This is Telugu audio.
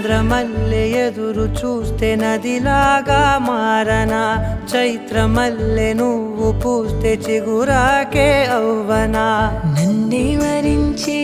చంద్రమల్లె ఎదురు చూస్తే నదిలాగా మారనా, చైత్రమల్లె నువ్వు పూస్తే చిగురాకే అవ్వనా. నన్నే వరించి